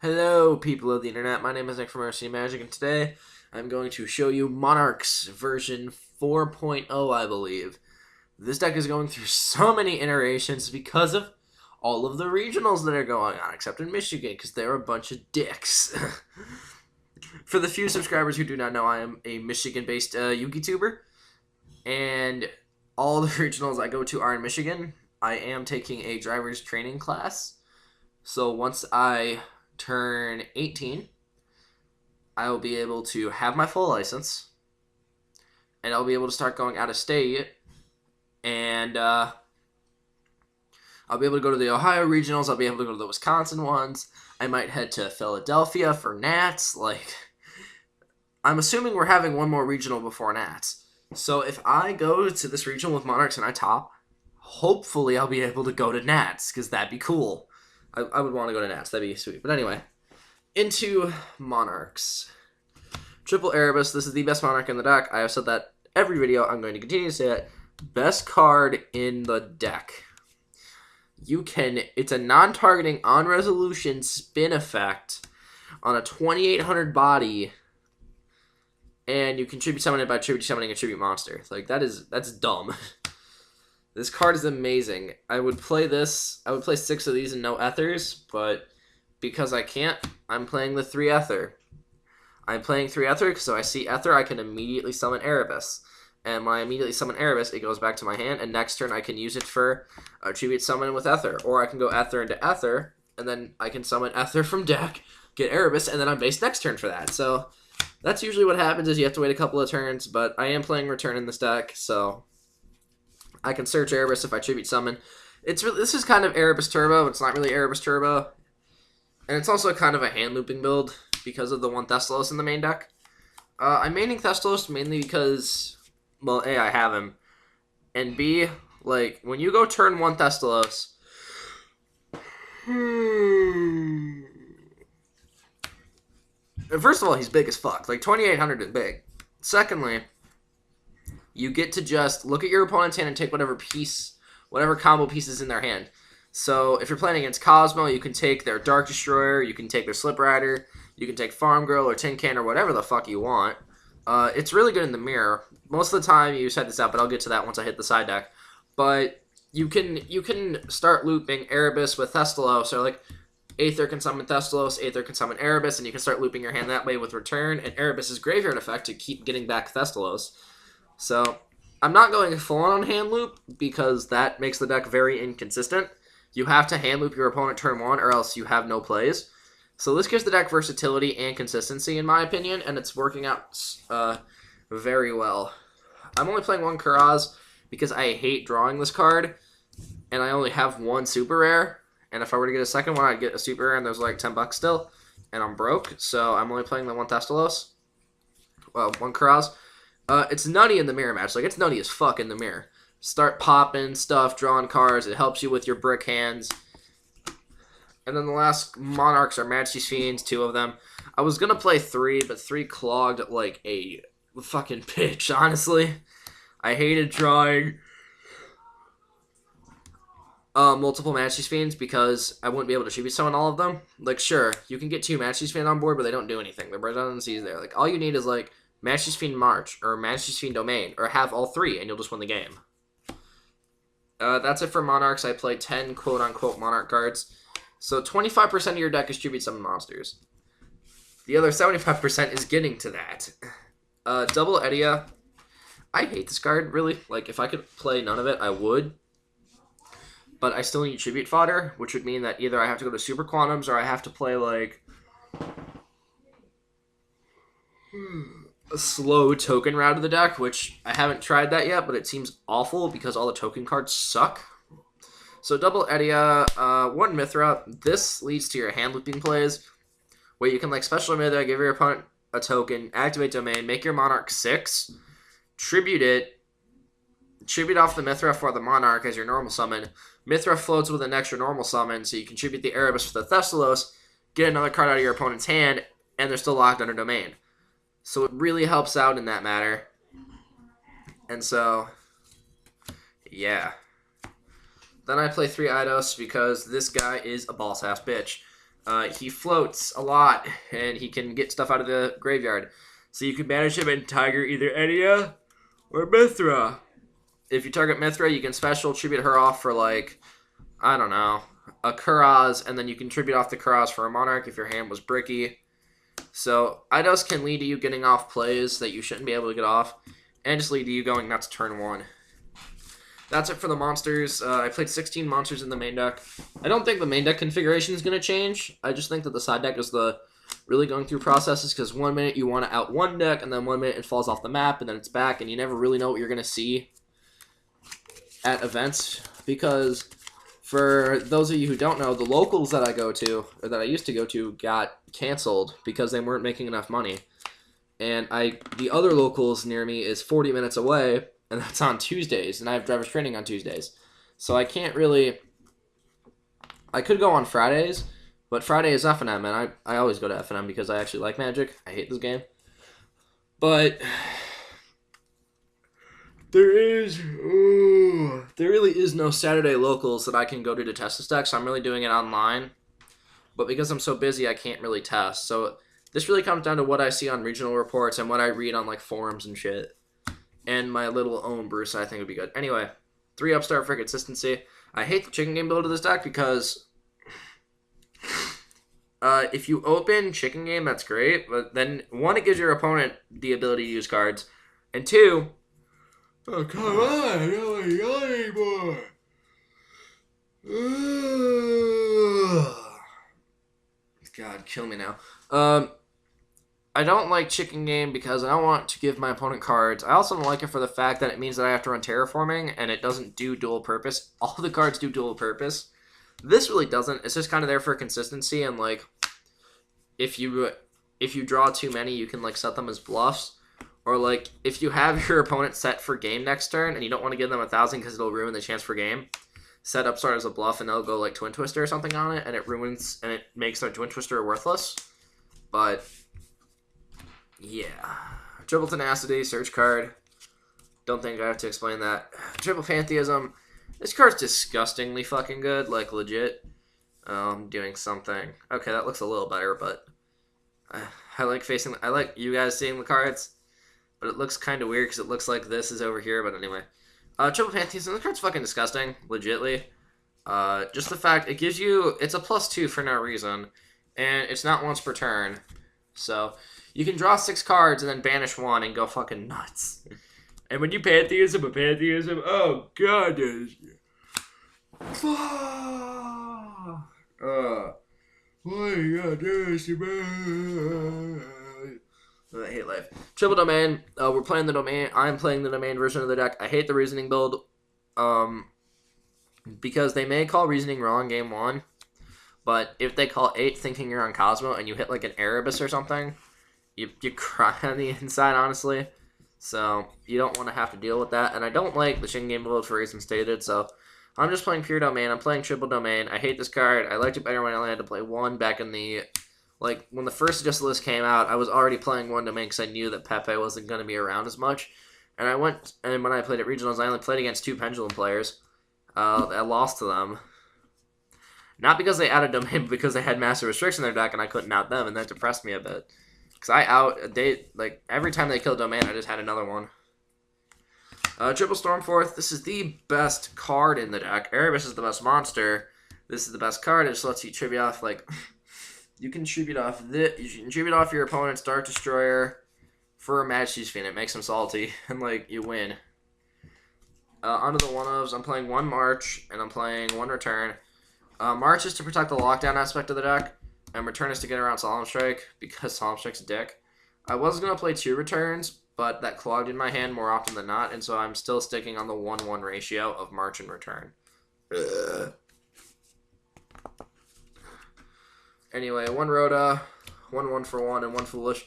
Hello, people of the internet. My name is Nick from RC Magic, and today I'm going to show you Monarchs version 4.0, I believe. This deck is going through so many iterations because of all of the regionals that are going on, except in Michigan, because they're a bunch of dicks. For the few subscribers who do not know, I am a Michigan-based YouTuber, and all the regionals I go to are in Michigan. I am taking a driver's training class, so once I turn 18, I will be able to have my full license, and I'll be able to start going out of state, and I'll be able to go to the Ohio regionals, I'll be able to go to the Wisconsin ones, I might head to Philadelphia for Nats, I'm assuming we're having one more regional before Nats, so if I go to this regional with Monarchs and I top, hopefully I'll be able to go to Nats, because that'd be cool. I would want to go to Nats. That'd be sweet. But anyway, into Monarchs. Triple Erebus. This is the best Monarch in the deck. I have said that every video. I'm going to continue to say it. Best card in the deck. It's a non-targeting on-resolution spin effect on a 2800 body, and you contribute summon it by tribute summoning a tribute monster. That's dumb. This card is amazing. I would play 6 of these and no Ethers, but because I can't, I'm playing the 3 Ether. I'm playing 3 Ether because if I see Ether, I can immediately summon Erebus. And when I immediately summon Erebus, it goes back to my hand, and next turn I can use it for a tribute summon with Ether. Or I can go Ether into Ether, and then I can summon Ether from deck, get Erebus, and then I'm based next turn for that. So that's usually what happens is you have to wait a couple of turns, but I am playing Return in this deck, so I can search Erebus if I tribute summon. This is kind of Erebus Turbo. It's not really Erebus Turbo. And it's also kind of a hand looping build because of the one Thestalos in the main deck. I'm maining Thestalos mainly because, well, A, I have him. And B, when you go turn 1 Thestalos, first of all, he's big as fuck. 2800 is big. Secondly, you get to just look at your opponent's hand and take whatever combo piece is in their hand. So if you're playing against Cosmo, you can take their Dark Destroyer, you can take their Slip Rider, you can take Farm Girl or Tin Can or whatever the fuck you want. It's really good in the mirror. Most of the time you set this out, but I'll get to that once I hit the side deck. But you can start looping Erebus with Thestalos, or Aether can summon Thestalos, Aether can summon Erebus, and you can start looping your hand that way with Return, and Erebus' graveyard effect to keep getting back Thestalos. So, I'm not going full on hand loop because that makes the deck very inconsistent. You have to hand loop your opponent turn 1 or else you have no plays. So this gives the deck versatility and consistency in my opinion, and it's working out very well. I'm only playing 1 Kuraz because I hate drawing this card, and I only have 1 super rare, and if I were to get a second one, I'd get a super rare, and there's $10 still, and I'm broke, so I'm only playing the 1 Thestalos. Well, 1 Kuraz. It's nutty in the mirror match. It's nutty as fuck in the mirror. Start popping stuff, drawing cards. It helps you with your brick hands. And then the last Monarchs are Majesty's Fiends, 2 of them. I was going to play 3, but 3 clogged like a fucking bitch, honestly. I hated drawing multiple Majesty's Fiends because I wouldn't be able to tribute summon all of them. Sure, you can get 2 Majesty's Fiends on board, but they don't do anything. The redundancy is there. all you need is, Majesty's Fiend March, or Majesty's Fiend Domain, or have all 3, and you'll just win the game. That's it for Monarchs. I play 10 quote-unquote Monarch cards. So 25% of your deck is tribute summon monsters. The other 75% is getting to that. Double Edia. I hate this card, really. If I could play none of it, I would. But I still need tribute fodder, which would mean that either I have to go to Super Quantums, or I have to play, a slow token route of the deck, which I haven't tried that yet, but it seems awful because all the token cards suck. So double Edia, 1 Mithra. This leads to your hand looping plays, where you can special Mithra, give your opponent a token, activate domain, make your Monarch 6, tribute it, tribute off the Mithra for the Monarch as your normal summon. Mithra floats with an extra normal summon, so you contribute the Erebus for the Thestalos, get another card out of your opponent's hand, and they're still locked under domain. So it really helps out in that matter. And so, yeah. Then I play 3 Eidos because this guy is a boss-ass bitch. He floats a lot, and he can get stuff out of the graveyard. So you can banish him in Tiger either Edia or Mithra. If you target Mithra, you can special tribute her off for, like, I don't know, a Kuraz, and then you can tribute off the Kuraz for a Monarch if your hand was bricky. So Eidos can lead to you getting off plays that you shouldn't be able to get off, and just lead to you going nuts turn 1. That's it for the monsters. I played 16 monsters in the main deck. I don't think the main deck configuration is going to change. I just think that the side deck is the really going through processes, because 1 minute you want to out one deck, and then 1 minute it falls off the map, and then it's back, and you never really know what you're going to see at events. Because for those of you who don't know, the locals that I go to, or that I used to go to, got canceled because they weren't making enough money. And the other locals near me is 40 minutes away, and that's on Tuesdays, and I have driver's training on Tuesdays. So I can't really... I could go on Fridays, but Friday is F&M, and I always go to F&M because I actually like Magic. I hate this game. But there really is no Saturday locals that I can go to test this deck, so I'm really doing it online. But because I'm so busy, I can't really test. So this really comes down to what I see on regional reports and what I read on, like, forums and shit. And my little own Bruce, I think would be good. Anyway, 3 upstart for consistency. I hate the chicken game build of this deck because if you open chicken game, that's great. But then, 1, it gives your opponent the ability to use cards. And 2, oh, come on, I don't want to go anymore. God, kill me now. I don't like chicken game because I don't want to give my opponent cards. I also don't like it for the fact that it means that I have to run terraforming, and it doesn't do dual purpose. All the cards do dual purpose. This really doesn't. It's just kind of there for consistency, and, like, if you draw too many, you can, like, set them as bluffs. Or, like, if you have your opponent set for game next turn, and you don't want to give them 1,000 because it'll ruin the chance for game, set Upstart as a bluff, and they'll go, like, Twin Twister or something on it, and it makes their Twin Twister worthless. But yeah. Triple Tenacity, search card. Don't think I have to explain that. Triple Pantheism. This card's disgustingly fucking good, like, legit. Doing something. Okay, that looks a little better, but I like you guys seeing the cards, but it looks kind of weird because it looks like this is over here, but anyway. Triple Pantheism, this card's fucking disgusting, legitly. Just the fact, it's a +2 for no reason, and it's not once per turn. So, you can draw 6 cards and then banish 1 and go fucking nuts. And when you Pantheism, oh god, what you gotta do is I hate life. Triple Domain, we're playing the Domain. I'm playing the Domain version of the deck. I hate the Reasoning build, because they may call Reasoning wrong game 1, but if they call 8 thinking you're on Cosmo and you hit, like, an Erebus or something, you cry on the inside, honestly. So, you don't want to have to deal with that. And I don't like the Shin game build for reasons stated, so I'm just playing pure Domain. I'm playing Triple Domain. I hate this card. I liked it better when I only had to play 1 back in the... Like, when the first Adjusted List came out, I was already playing 1 Domain because I knew that Pepe wasn't going to be around as much. And when I played at Regionals, I only played against 2 Pendulum players. I lost to them. Not because they added Domain, but because they had Master Restriction in their deck and I couldn't out them, and that depressed me a bit. Because every time they killed Domain, I just had another one. Triple Stormforth, this is the best card in the deck. Erebus is the best monster. This is the best card. It just lets you tribute off, like, you can tribute off your opponent's Dark Destroyer for a Majesty's Fiend. It makes him salty, and, like, you win. Onto the one-ofs, I'm playing 1 March, and I'm playing 1 Return. March is to protect the lockdown aspect of the deck, and Return is to get around Solemn Strike, because Solemn Strike's a dick. I was going to play 2 Returns, but that clogged in my hand more often than not, and so I'm still sticking on the 1-1 ratio of March and Return. Anyway, 1 Rhoda, 1 for 1, and 1 Foolish.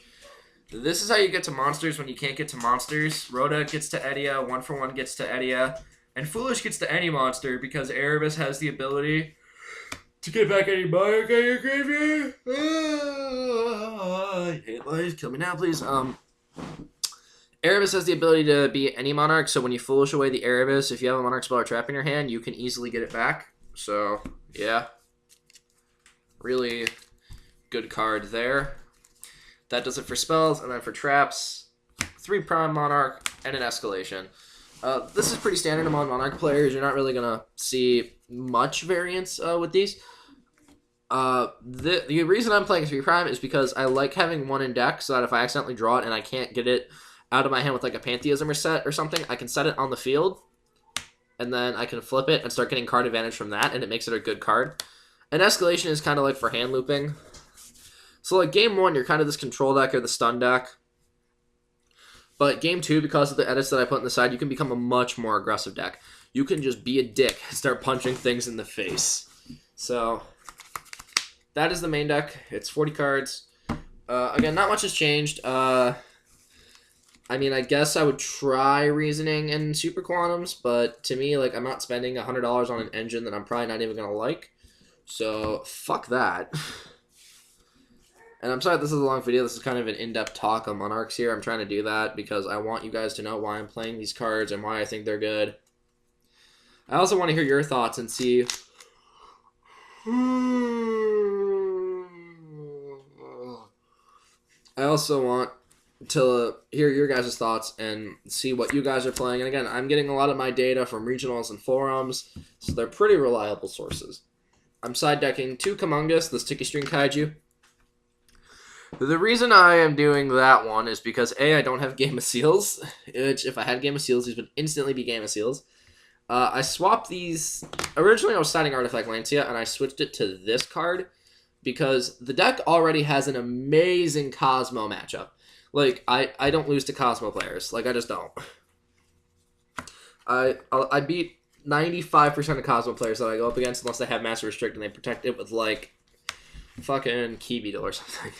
This is how you get to monsters when you can't get to monsters. Rhoda gets to Edia, 1 for 1 gets to Edia, and Foolish gets to any monster because Erebus has the ability to get back any Monarch out of your graveyard. I hate life. Kill me now, please. Erebus has the ability to be any Monarch, so when you Foolish away the Erebus, if you have a Monarch spell or trap in your hand, you can easily get it back. So, yeah. Really, good card there. That does it for spells, and then for traps, 3 Prime Monarch and an Escalation. This is pretty standard among Monarch players. You're not really going to see much variance with these. The reason I'm playing 3 Prime is because I like having 1 in deck, so that if I accidentally draw it and I can't get it out of my hand with like a Pantheism or something, I can set it on the field, and then I can flip it and start getting card advantage from that, and it makes it a good card. An Escalation is kind of like for hand looping. So like game 1, you're kind of this control deck or the stun deck. But game 2, because of the edits that I put on the side, you can become a much more aggressive deck. You can just be a dick and start punching things in the face. So that is the main deck. It's 40 cards. Again, not much has changed. I mean, I guess I would try Reasoning and Super Quantums, but to me, like, I'm not spending $100 on an engine that I'm probably not even going to like. So fuck that. And I'm sorry this is a long video. This is kind of an in-depth talk on Monarchs here. I'm trying to do that because I want you guys to know why I'm playing these cards and why I think they're good. I also want to hear your thoughts and see... I also want to hear your guys' thoughts and see what you guys are playing. And again, I'm getting a lot of my data from regionals and forums, so they're pretty reliable sources. I'm side decking 2 Kamungus, the Sticky String Kaiju. The reason I am doing that one is because, A, I don't have Game of Seals, which if I had Game of Seals, these would instantly be Game of Seals. I swapped these. Originally, I was siding Artifact Lancia, and I switched it to this card because the deck already has an amazing Cosmo matchup. Like, I don't lose to Cosmo players. Like, I just don't. I beat 95% of Cosmo players that I go up against unless they have Master Restrict and they protect it with, like, fucking Key Beetle or something.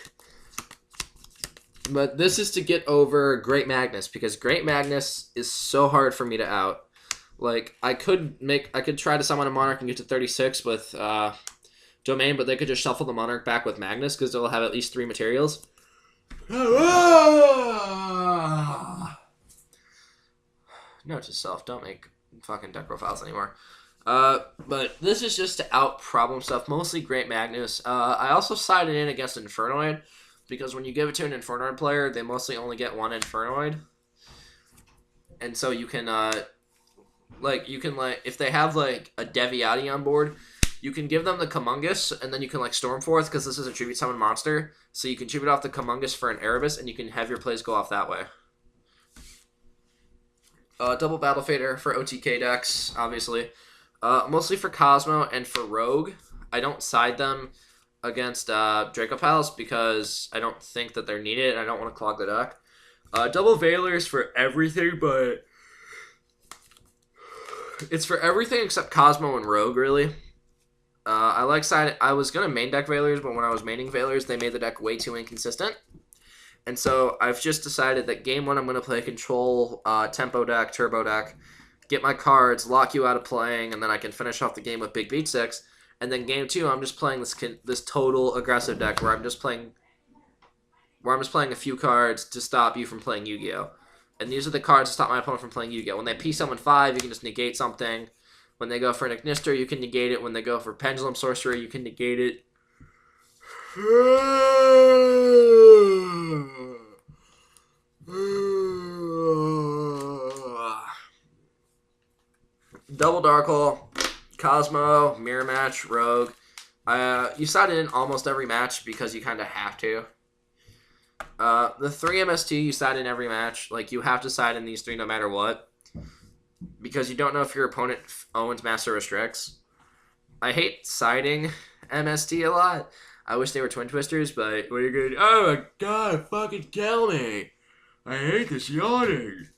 But this is to get over Great Magnus, because Great Magnus is so hard for me to out. Like, I could try to summon a Monarch and get to 36 with Domain, but they could just shuffle the Monarch back with Magnus, because they'll have at least 3 materials. Note to self, don't make fucking deck profiles anymore. But this is just to out problem stuff, mostly Great Magnus. I also sided in against Infernoid, because when you give it to an Infernoid player, they mostly only get 1 Infernoid. And so you can, if they have, like, a Deviati on board, you can give them the Kamungus, and then you can, like, Stormforth, because this is a tribute summon monster. So you can tribute off the Kamungus for an Erebus, and you can have your plays go off that way. Double Battle Fader for OTK decks, obviously. Mostly for Cosmo and for Rogue. I don't side them against Draco Palace because I don't think that they're needed, and I don't want to clog the deck. Double Veilers for everything, but it's for everything except Cosmo and Rogue, really. I like side. I was gonna main deck Veilers, but when I was maining Veilers, they made the deck way too inconsistent. And so I've just decided that game 1 I'm gonna play control tempo deck, turbo deck, get my cards, lock you out of playing, and then I can finish off the game with big beat 6. And then game 2, I'm just playing this total aggressive deck where I'm just playing a few cards to stop you from playing Yu-Gi-Oh! And these are the cards to stop my opponent from playing Yu-Gi-Oh! When they P-summon 5, you can just negate something. When they go for an Ignister, you can negate it. When they go for Pendulum Sorcerer, you can negate it. Double Dark Hole, Cosmo, Mirror Match, Rogue. You side in almost every match because you kind of have to. The 3 MST you side in every match. Like, you have to side in these 3 no matter what. Because you don't know if your opponent owns Master Restricts. I hate siding MST a lot. I wish they were Twin Twisters, but what are you gonna do? Oh my god, fucking kill me. I hate this yawning.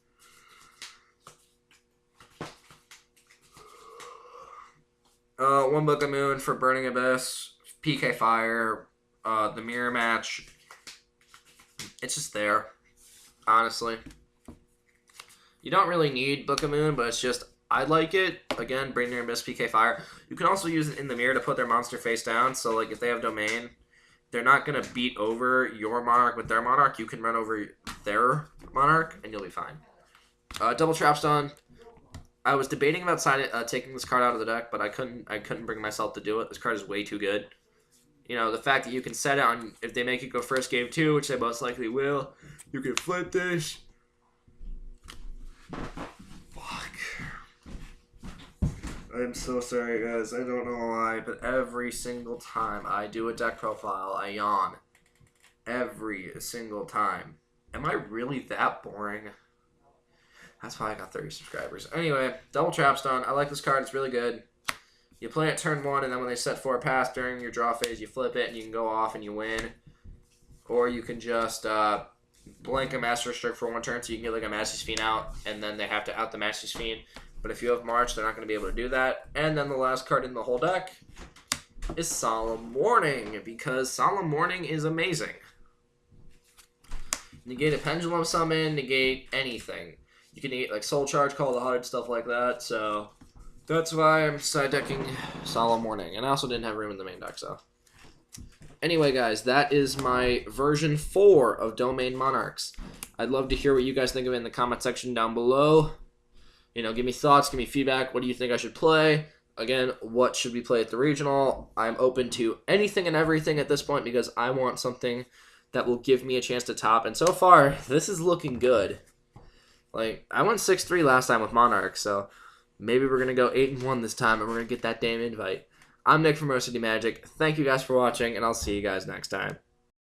One Book of Moon for Burning Abyss, PK Fire, the Mirror Match. It's just there, honestly. You don't really need Book of Moon, but it's just, I like it. Again, Burning Abyss, PK Fire. You can also use it in the mirror to put their monster face down, so like if they have Domain, they're not going to beat over your Monarch with their Monarch. You can run over their Monarch, and you'll be fine. Double Trapstone. I was debating about taking this card out of the deck, but I couldn't bring myself to do it. This card is way too good. you know, the fact that you can set it on, if they make it go first game 2, which they most likely will, you can flip this. Fuck. I'm so sorry, guys. I don't know why, but every single time I do a deck profile, I yawn. Every single time. Am I really that boring? That's why I got 30 subscribers. Anyway, Double Trapstone. I like this card. It's really good. You play it turn 1, and then when they set 4 pass during your draw phase, you flip it, and you can go off and you win. Or you can just blank a Master Stroke for 1 turn, so you can get like a Master's Fiend out, and then they have to out the Master's Fiend. But if you have March, they're not going to be able to do that. And then the last card in the whole deck is Solemn Warning, because Solemn Warning is amazing. Negate a Pendulum Summon, negate anything. You can negate like Soul Charge, Call the Heart, stuff like that, so that's why I'm side decking Solemn Warning. And I also didn't have room in the main deck, so. Anyway, guys, that is my version 4 of Domain Monarchs. I'd love to hear what you guys think of it in the comment section down below. You know, give me thoughts, give me feedback. What do you think I should play? Again, what should we play at the regional? I'm open to anything and everything at this point because I want something that will give me a chance to top. And so far, this is looking good. Like, I went 6-3 last time with Monarchs, so maybe we're going to go 8-1 this time, and we're going to get that damn invite. I'm Nick from Rosity Magic. Thank you guys for watching, and I'll see you guys next time.